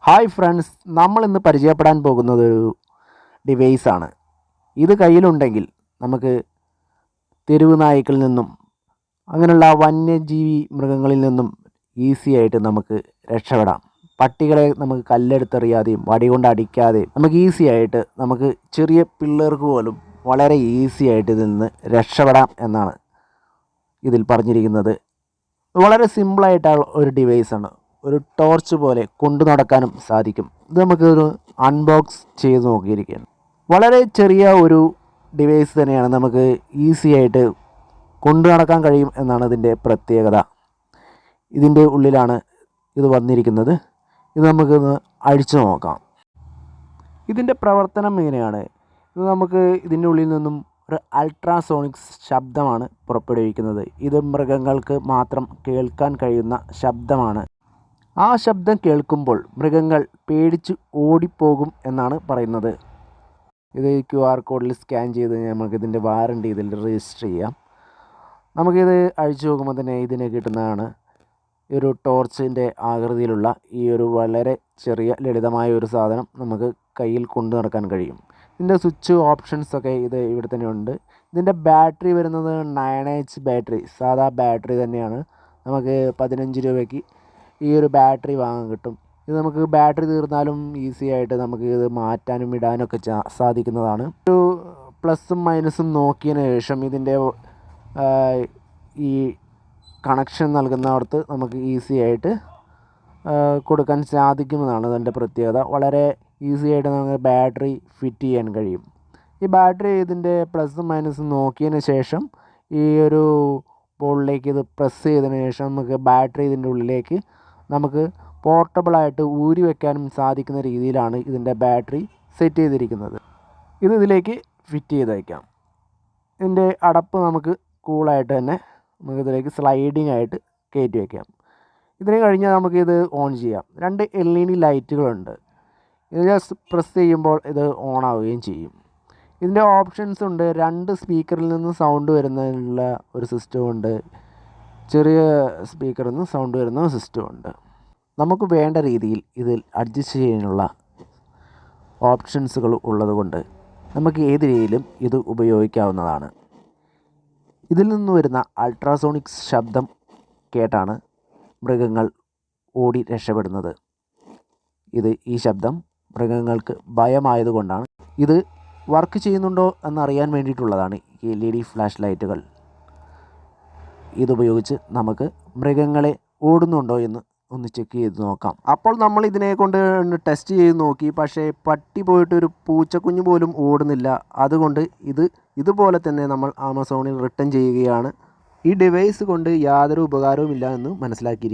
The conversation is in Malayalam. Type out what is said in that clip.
ഹായ് ഫ്രണ്ട്സ്, നമ്മൾ ഇന്ന് പരിചയപ്പെടാൻ പോകുന്നത് ഒരു ഡിവൈസാണ്. ഇത് കയ്യിലുണ്ടെങ്കിൽ നമുക്ക് തെരുവ് നായ്ക്കളിൽ നിന്നും അങ്ങനെയുള്ള വന്യജീവി മൃഗങ്ങളിൽ നിന്നും ഈസി ആയിട്ട് നമുക്ക് രക്ഷപ്പെടാം. പട്ടികളെ നമുക്ക് കല്ലെടുത്തെറിയാതെയും വടി കൊണ്ട് അടിക്കാതെയും നമുക്ക് ഈസി ആയിട്ട് നമുക്ക് ചെറിയ പിള്ളേർക്ക് പോലും വളരെ ഈസി ആയിട്ട് ഇതിൽ നിന്ന് രക്ഷപ്പെടാം എന്നാണ് ഇതിൽ പറഞ്ഞിരിക്കുന്നത്. വളരെ സിമ്പിളായിട്ടുള്ള ഒരു ഡിവൈസാണ്. ഒരു ടോർച്ച് പോലെ കൊണ്ടു നടക്കാനും സാധിക്കും. ഇത് നമുക്കൊരു അൺബോക്സ് ചെയ്ത് നോക്കിയിരിക്കുകയാണ്. വളരെ ചെറിയ ഒരു ഡിവൈസ് തന്നെയാണ്, നമുക്ക് ഈസി ആയിട്ട് കൊണ്ടു നടക്കാൻ കഴിയും എന്നാണ് ഇതിൻ്റെ പ്രത്യേകത. ഇതിൻ്റെ ഉള്ളിലാണ് ഇത് വന്നിരിക്കുന്നത്. ഇത് നമുക്കൊന്ന് അഴിച്ചു നോക്കാം. ഇതിൻ്റെ പ്രവർത്തനം എങ്ങനെയാണ്? ഇത് നമുക്ക് ഇതിൻ്റെ ഉള്ളിൽ നിന്നും ഒരു അൾട്രാസോണിക് ശബ്ദമാണ് പുറപ്പെടുവിക്കുന്നത്. ഇത് മൃഗങ്ങൾക്ക് മാത്രം കേൾക്കാൻ കഴിയുന്ന ശബ്ദമാണ്. ആ ശബ്ദം കേൾക്കുമ്പോൾ മൃഗങ്ങൾ പേടിച്ച് ഓടിപ്പോകും എന്നാണ് പറയുന്നത്. ഇത് QR കോഡിൽ സ്കാൻ ചെയ്ത് നമുക്കിതിൻ്റെ വാറണ്ടി ഇതിൽ രജിസ്റ്റർ ചെയ്യാം. നമുക്കിത് അഴിച്ചു നോക്കുമ്പോൾ തന്നെ ഇതിന് കിട്ടുന്നതാണ് ഒരു ടോർച്ചിൻ്റെ ആകൃതിയിലുള്ള ഈ ഒരു വളരെ ചെറിയ ലളിതമായ ഒരു സാധനം നമുക്ക് കയ്യിൽ കൊണ്ടു നടക്കാൻ കഴിയും. ഇതിൻ്റെ സ്വിച്ച് ഓപ്ഷൻസൊക്കെ ഇത് ഇവിടെ തന്നെ ഉണ്ട്. ഇതിൻ്റെ ബാറ്ററി വരുന്നത് 9H ബാറ്ററി, സാധാ ബാറ്ററി തന്നെയാണ്. നമുക്ക് 15 രൂപയ്ക്ക് ഈ ഒരു ബാറ്ററി വാങ്ങാൻ കിട്ടും. ഇത് നമുക്ക് ബാറ്ററി തീർന്നാലും ഈസി ആയിട്ട് നമുക്ക് ഇത് മാറ്റാനും ഇടാനൊക്കെ സാധിക്കുന്നതാണ്. ഒരു പ്ലസും മൈനസും നോക്കിയതിന് ശേഷം ഇതിൻ്റെ ഈ കണക്ഷൻ നൽകുന്നിടത്ത് നമുക്ക് ഈസി ആയിട്ട് കൊടുക്കാൻ സാധിക്കുമെന്നാണ് ഇതിൻ്റെ പ്രത്യേകത. വളരെ ഈസി ആയിട്ട് നമുക്ക് ബാറ്ററി ഫിറ്റ് ചെയ്യാൻ കഴിയും. ഈ ബാറ്ററി ഇതിൻ്റെ പ്ലസും മൈനസും നോക്കിയതിന് ശേഷം ഈ ഒരു ബോളിലേക്ക് ഇത് പ്രസ് ചെയ്തതിന് ശേഷം നമുക്ക് ബാറ്ററി ഇതിൻ്റെ ഉള്ളിലേക്ക് നമുക്ക് പോർട്ടബിളായിട്ട് ഊരി വയ്ക്കാനും സാധിക്കുന്ന രീതിയിലാണ് ഇതിൻ്റെ ബാറ്ററി സെറ്റ് ചെയ്തിരിക്കുന്നത്. ഇത് ഇതിലേക്ക് ഫിറ്റ് ചെയ്ത് വയ്ക്കാം. ഇതിൻ്റെ അടപ്പ് നമുക്ക് കൂളായിട്ട് തന്നെ നമുക്കിതിലേക്ക് സ്ലൈഡിങ് ആയിട്ട് കയറ്റി വയ്ക്കാം. ഇതിന് കഴിഞ്ഞാൽ നമുക്കിത് ഓൺ ചെയ്യാം. 2 LED ലൈറ്റുകളുണ്ട്. ഇത് ജസ്റ്റ് പ്രസ് ചെയ്യുമ്പോൾ ഇത് ഓൺ ആവുകയും ചെയ്യും. ഇതിൻ്റെ ഓപ്ഷൻസ് ഉണ്ട്. 2 സ്പീക്കറിൽ നിന്ന് സൗണ്ട് വരുന്നതിനുള്ള ഒരു സിസ്റ്റമുണ്ട്. ചെറിയ സ്പീക്കറിൽ നിന്ന് സൗണ്ട് വരുന്ന സിസ്റ്റമുണ്ട്. നമുക്ക് വേണ്ട രീതിയിൽ ഇതിൽ അഡ്ജസ്റ്റ് ചെയ്യാനുള്ള ഓപ്ഷൻസുകൾ ഉള്ളതുകൊണ്ട് നമുക്ക് ഏത് രീതിയിലും ഇത് ഉപയോഗിക്കാവുന്നതാണ്. ഇതിൽ നിന്ന് വരുന്ന അൾട്രാസോണിക് ശബ്ദം കേട്ടാണ് മൃഗങ്ങൾ ഓടി രക്ഷപ്പെടുന്നത്. ഈ ശബ്ദം മൃഗങ്ങൾക്ക് ഭയമായതുകൊണ്ടാണ്. ഇത് വർക്ക് ചെയ്യുന്നുണ്ടോ എന്നറിയാൻ വേണ്ടിയിട്ടുള്ളതാണ് ഈ LED ഫ്ലാഷ് ലൈറ്റുകൾ. ഇതുപയോഗിച്ച് നമുക്ക് മൃഗങ്ങളെ ഓടുന്നുണ്ടോ എന്ന് ഒന്ന് ചെക്ക് ചെയ്ത് നോക്കാം. അപ്പോൾ നമ്മൾ ഇതിനെ കൊണ്ട് ടെസ്റ്റ് ചെയ്ത് നോക്കി. പക്ഷേ പട്ടി പോയിട്ട് ഒരു പൂച്ചക്കുഞ്ഞ് പോലും ഓടുന്നില്ല. അതുകൊണ്ട് ഇതുപോലെ തന്നെ നമ്മൾ ആമസോണിൽ റിട്ടേൺ ചെയ്യുകയാണ്. ഈ ഡിവൈസ് കൊണ്ട് യാതൊരു ഉപകാരവുമില്ല എന്ന് മനസ്സിലാക്കിയിരിക്കും.